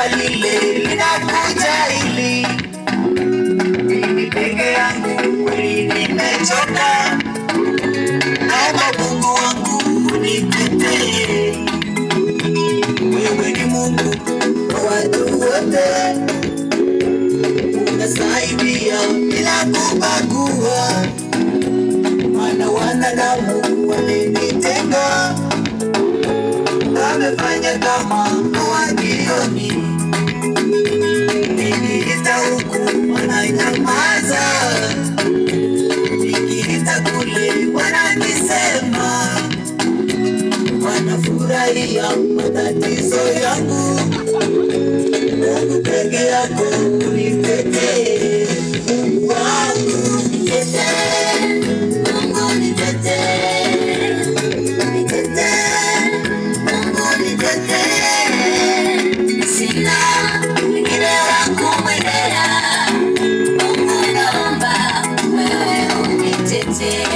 Janga lile linakuja hili, mimi peke yangu kweli nimechoka. Naomba Mungu wangu unitetee. Wewe ni Mungu wa watu wote, unasaidia bila kubagua. Maana wanadamu wamenitenga, wamefanya kama hawajioni. Nikiita huku wananyamaza, nikiita kule wananisema. Wanafurahia matatizo yangu. Mungu peke yako unitetee. Mungu wangu nitetee, Mungu nitetee, nitetee, Mungu nitetee. Sina mwingine wa kumwendea, Mungu naomba wewe unitetee.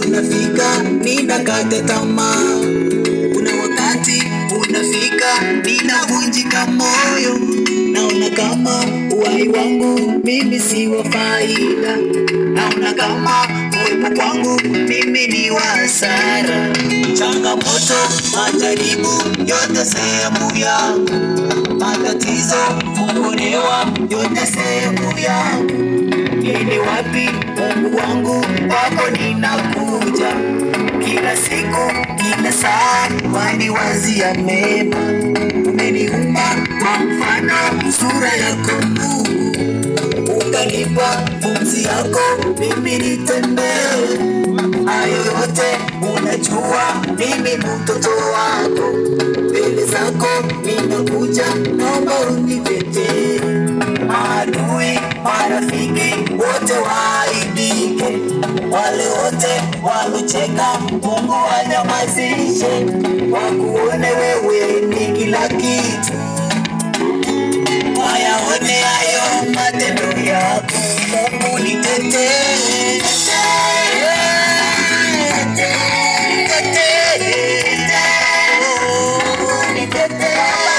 Unafika ninakata tamaa, kuna wakati unafika ninavunjika moyo. Naona kama uhai wangu mimi si wa faida, naona kama uwepo kwangu mimi ni wa hasara. Changamoto, majaribu yote sehemu yangu, matatizo, kuonewa yote sehemu yangu. Ni wapi Mungu wangu, kwako ninakuja. Kila siku, kila saa, waniwazia mema. Umeniumba kwa mfano sura yako Mungu, ukanipa pumzi yako mimi nitembee. Hayo yote unajua mimi mtoto wako. Mbele zako ninakuja, naomba unitetee. Maadui, marafiki wote waaibike, wale wote walocheka Mungu wanyamazishe. Wakuone wewe ni kila kitu, wayaone hayo matendo yako. Mungu nitetee, Mungu nitetee.